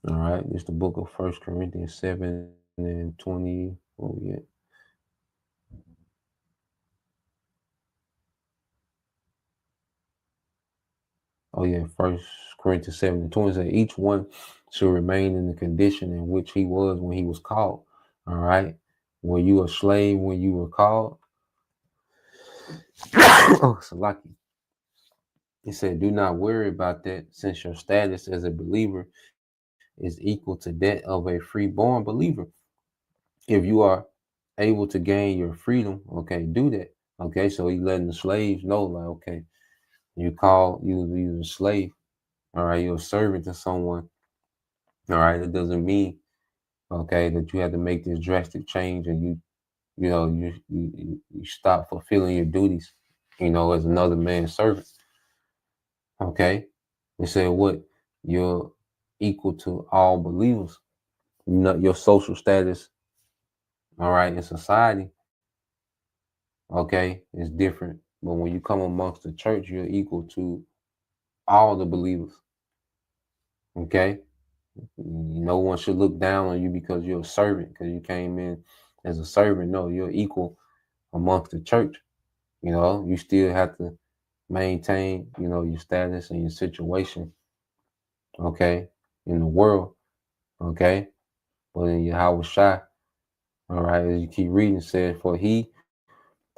All right, it's the book of 1 Corinthians 7 and 20. Oh, yeah. Oh, yeah, 1 Corinthians 7 and 20 says, each one should remain in the condition in which he was when he was called. All right. Were you a slave when you were called? Oh, it's lucky. He said, do not worry about that, since your status as a believer is equal to that of a freeborn believer. If you are able to gain your freedom, okay, do that. Okay, so he letting the slaves know, like, okay, you a slave. All right, you're a servant to someone. All right, it doesn't mean, okay, that you have to make this drastic change and you stop fulfilling your duties, as another man's servant. Okay, we said what? You're equal to all believers. Your social status, all right, in society, okay, is different. But when you come amongst the church, you're equal to all the believers. Okay, no one should look down on you because you're a servant, because you came in as a servant. No, you're equal amongst the church. You still have to maintain, your status and your situation, okay, in the world, okay. But in Yahushua, all right, as you keep reading, it says, for he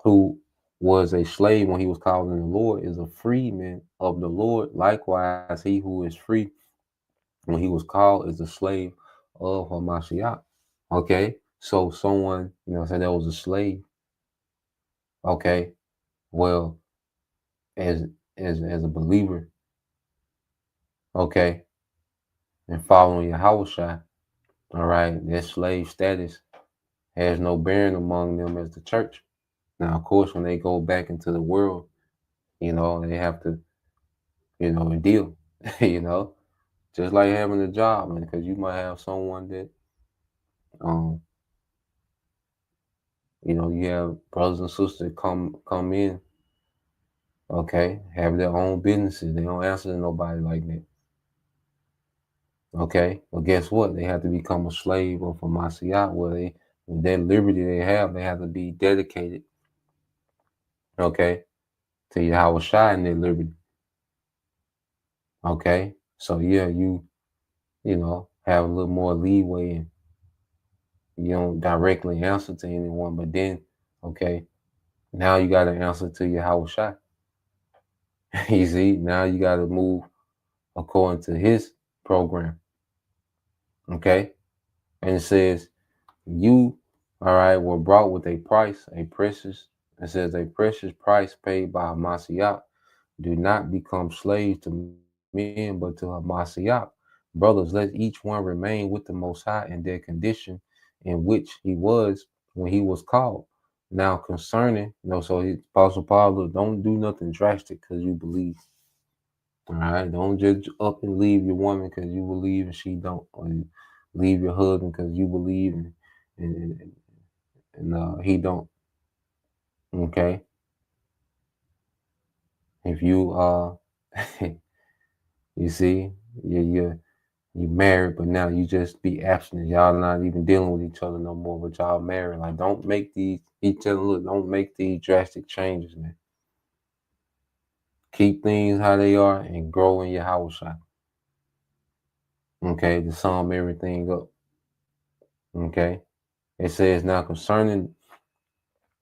who was a slave when he was called in the Lord is a freeman of the Lord. Likewise, he who is free when he was called is a slave of Hamashiach. Okay, so someone, say that was a slave. Okay, well, as as a believer, okay, and following Yahushua, all right, their slave status has no bearing among them as the church. Now, of course, when they go back into the world, they have to, deal, just like having a job, man, because you might have someone that, um, you have brothers and sisters come in, okay, have their own businesses. They don't answer to nobody like that. Okay, well, guess what? They have to become a slave of a Masiyah, where with that liberty they have to be dedicated, okay, to Yahweh Shai and their liberty. Okay, so yeah, you have a little more leeway and you don't directly answer to anyone, but then, okay, now you got to answer to Yahweh Shai. You see, now you got to move according to his program. Okay, and it says, you, all right, were brought with a price, a precious price paid by Hamashiach. Do not become slaves to men, but to Hamashiach. Brothers, let each one remain with the Most High in their condition in which he was when he was called. Now concerning, so Apostle Paul, don't do nothing drastic because you believe. All right, don't just up and leave your woman because you believe and she don't, or you leave your husband because you believe and he don't. Okay, if you you see, you married, but now you just be abstinent. Y'all not even dealing with each other no more, but y'all married. Like, don't make these don't make these drastic changes, man. Keep things how they are and grow in your house. Okay, to sum everything up. Okay, it says now concerning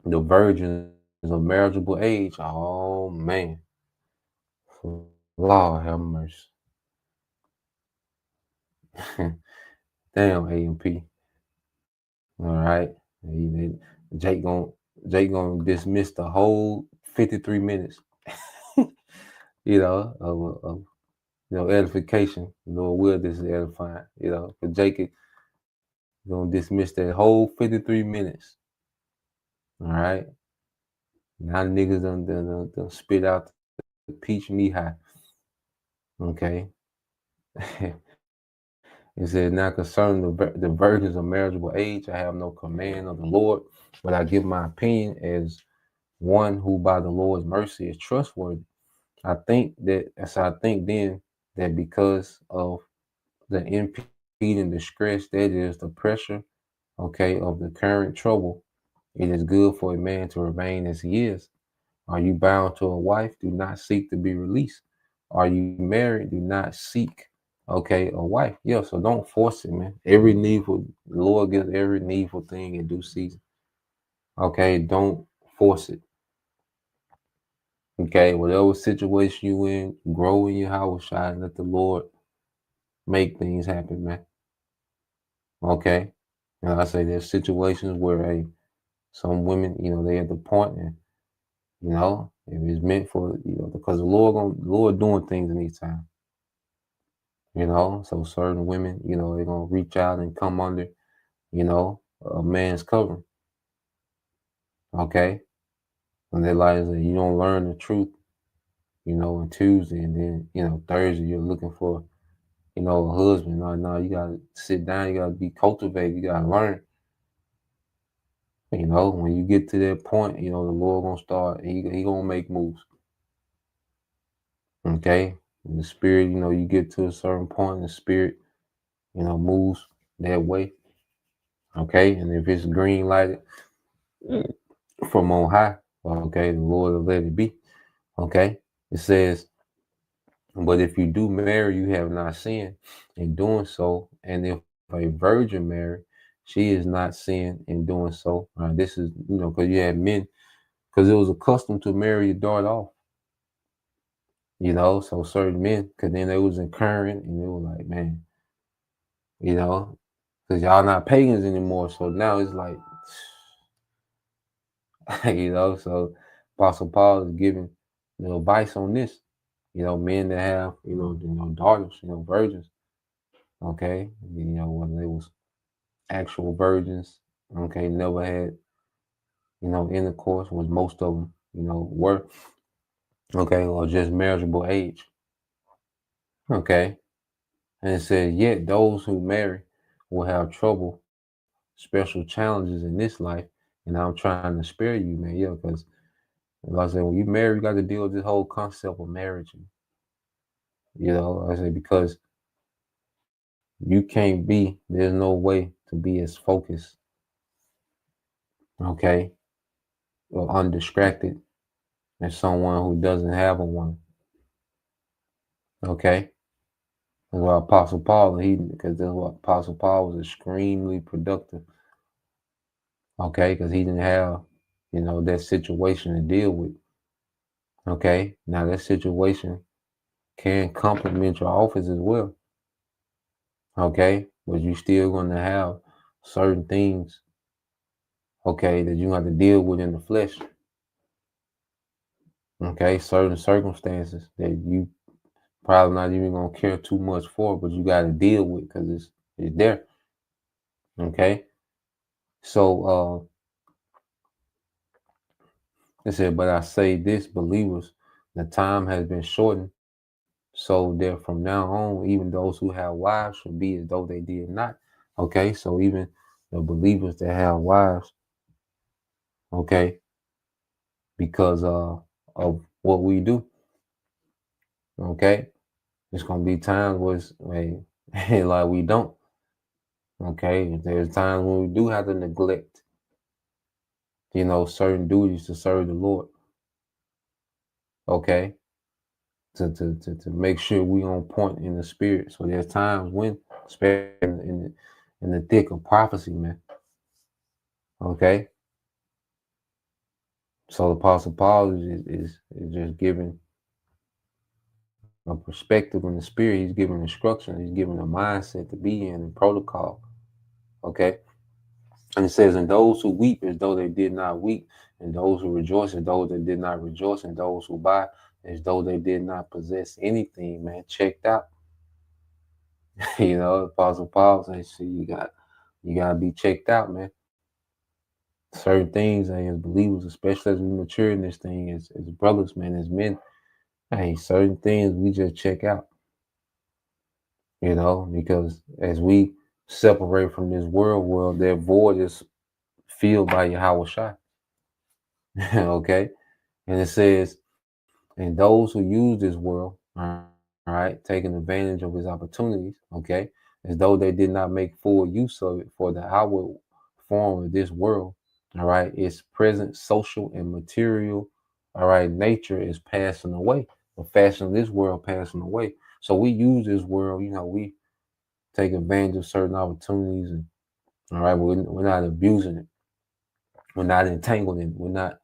the virgins of marriageable age. Oh man, Lord have mercy. Damn, AMP. All right, Jake gonna dismiss the whole 53 minutes. Of edification. Will this is edifying. But Jake gonna dismiss that whole 53 minutes. All right. Now niggas done spit out the peach knee high. Okay. It says, now concerning the virgins of marriageable age, I have no command of the Lord, but I give my opinion as one who by the Lord's mercy is trustworthy. I think then that because of the impeding distress, that is the pressure, okay, of the current trouble, it is good for a man to remain as he is. Are you bound to a wife? Do not seek to be released. Are you married? Do not seek, okay, a wife. Yeah, so don't force it, man. The Lord gives every needful thing in due season. Okay, don't force it. Okay, whatever situation you in, grow in your house, shine, let the Lord make things happen, man. Okay. And I say there's situations where some women, they at the point and if it's meant for, because the Lord doing things in these times. So certain women, they're gonna reach out and come under, a man's covering. Okay. And they like you don't learn the truth, on Tuesday, and then, Thursday you're looking for, a husband. No, you gotta sit down, you gotta be cultivated, you gotta learn. When you get to that point, the Lord gonna start, he gonna make moves. Okay. And the spirit, you get to a certain point, and the spirit, moves that way. Okay. And if it's green lighted from on high, okay, the Lord will let it be. Okay. It says, but if you do marry, you have not sinned in doing so. And if a virgin marry, she is not sinned in doing so. This is, because you had men, because it was a custom to marry your daughter off. So certain men, because then they was incurring and they were like, man, because y'all not pagans anymore. So now it's like, so Apostle Paul is giving advice on this. Men that have daughters, virgins. Okay, when they was actual virgins. Okay, never had intercourse, was most of them were. Okay, or just marriageable age. Okay, and it says yet those who marry will have trouble, special challenges in this life, and I'm trying to spare you, man. Yeah, because like I said, when you marry, you got to deal with this whole concept of marriage. I say because you can't be, there's no way to be as focused, okay, or undistracted as someone who doesn't have a woman. Okay. That's why Apostle Paul, because that's what Apostle Paul was extremely productive. Okay, because he didn't have, that situation to deal with. Okay, now that situation can complement your office as well. Okay, but you're still going to have certain things, okay, that you have to deal with in the flesh. Okay, certain circumstances that you probably not even going to care too much for, but you got to deal with because it's there. Okay, so it said, but I say this, believers, the time has been shortened, so that from now on, even those who have wives should be as though they did not. Okay, so even the believers that have wives, okay, because of what we do, okay, it's gonna be times where it's like we don't. Okay, there's times when we do have to neglect, certain duties to serve the Lord. Okay, to make sure we on point in the spirit. So there's times when, especially in the thick of prophecy, man. Okay. So the Apostle Paul is just giving a perspective in the spirit. He's giving instruction. He's giving a mindset to be in and protocol. Okay. And it says, and those who weep as though they did not weep, and those who rejoice as though they did not rejoice, and those who buy as though they did not possess anything, man. Checked out. Apostle Paul says, see, you gotta be checked out, man. Certain things, as believers, especially as we mature in this thing, as brothers, man, as men, certain things we just check out. Because as we separate from this world, that void is filled by Yahweh Shai. Okay, and it says, and those who use this world, all right, taking advantage of his opportunities, okay, as though they did not make full use of it, for the outward form of this world, all right, its present social and material, all right, nature is passing away. The fashion of this world passing away. So we use this world, we take advantage of certain opportunities, and all right, we're not abusing it. We're not entangled in it. We're not,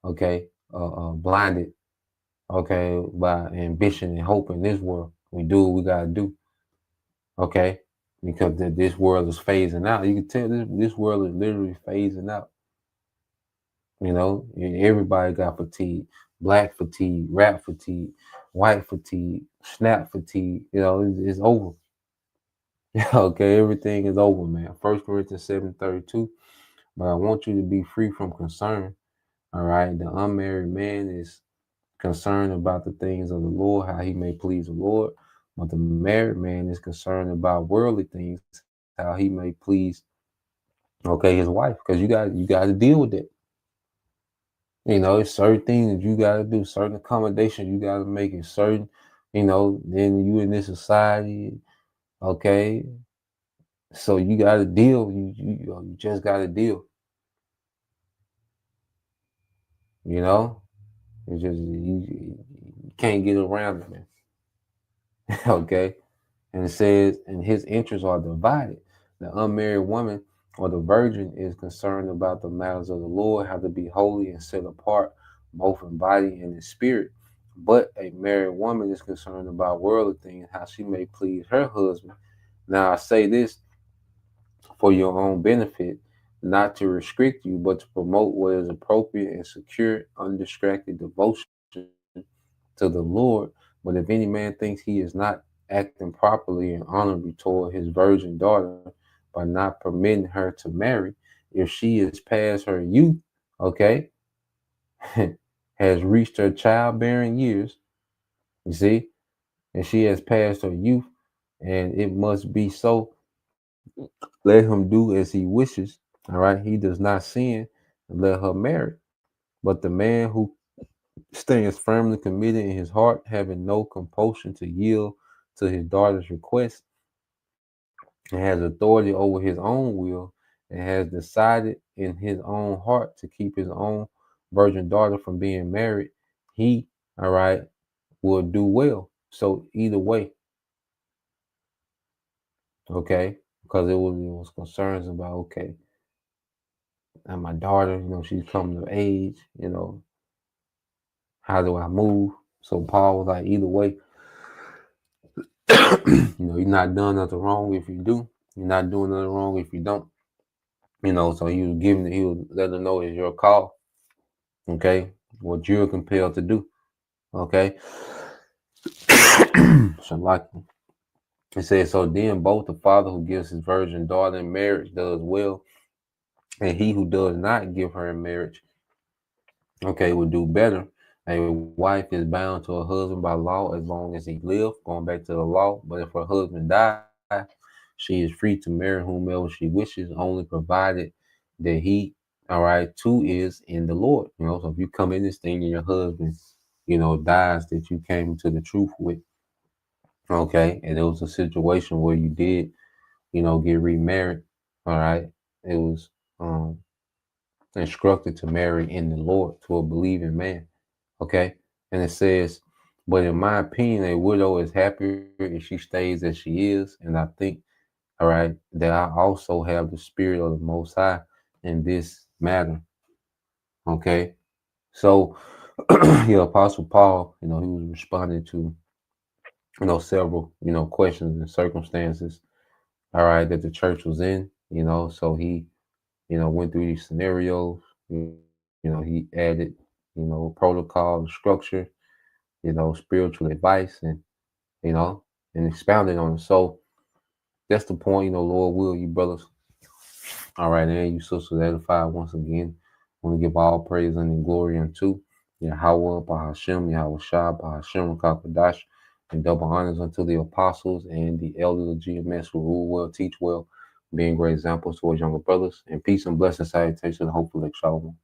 okay, blinded, okay, by ambition and hope in this world. We do what we gotta do, okay, because this world is phasing out. You can tell this world is literally phasing out. Everybody got fatigue, black fatigue, rap fatigue, white fatigue, snap fatigue. It's over. Okay, everything is over, man. 1 Corinthians 7:32. But I want you to be free from concern. All right, the unmarried man is concerned about the things of the Lord, how he may please the Lord. But the married man is concerned about worldly things, how he may please, okay, his wife. Because you got to deal with it. It's certain things that you got to do, certain accommodations you got to make it, certain, then you in this society, okay. So you got to deal. You just got to deal. It's just you can't get around it, man. Okay. And it says, and his interests are divided. The unmarried woman or the virgin is concerned about the matters of the Lord, how to be holy and set apart, both in body and in spirit. But a married woman is concerned about worldly things, how she may please her husband. Now I say this for your own benefit, not to restrict you, but to promote what is appropriate and secure, undistracted devotion to the Lord. But if any man thinks he is not acting properly and honorably toward his virgin daughter by not permitting her to marry, if she is past her youth, okay, has reached her childbearing years, you see, and she has passed her youth, and it must be so. Let him do as he wishes. All right, he does not sin, and let her marry. But the man who stands firmly committed in his heart, having no compulsion to yield to his daughter's request, and has authority over his own will, and has decided in his own heart to keep his own virgin daughter from being married, he, all right, will do well. So either way, okay, because it was concerns about, okay, and my daughter, she's coming of age, how do I move? So Paul was like, either way, you're not doing nothing wrong if you do. You're not doing nothing wrong if you don't. So he was letting them know it's your call. Okay, what you're compelled to do. Okay. So like it says, so then both the father who gives his virgin daughter in marriage does well, and he who does not give her in marriage, okay, will do better. A wife is bound to her husband by law as long as he lives, going back to the law. But if her husband dies, she is free to marry whomever she wishes, only provided that he, all right, too is in the Lord. So if you come in this thing and your husband, dies that you came to the truth with, okay, and it was a situation where you did, get remarried, all right, it was instructed to marry in the Lord to a believing man. Okay. And it says, but in my opinion, a widow is happier if she stays as she is. And I think, all right, that I also have the spirit of the Most High in this matter. Okay. So, Apostle Paul, he was responding to, several, questions and circumstances, all right, that the church was in, so he, went through these scenarios, he added, protocol and structure, spiritual advice, and and expounded on it. So that's the point, Lord will, you brothers. All right, and you sisters edified once again. I want to give all praise and glory unto Yahweh, Bahashem, Yahweh Shah, Bahashem, Kakadash, and double honors unto the apostles and the elders of GMS who rule well, teach well, being great examples towards younger brothers. And peace and blessings, salutation, and hopefully, Shalom.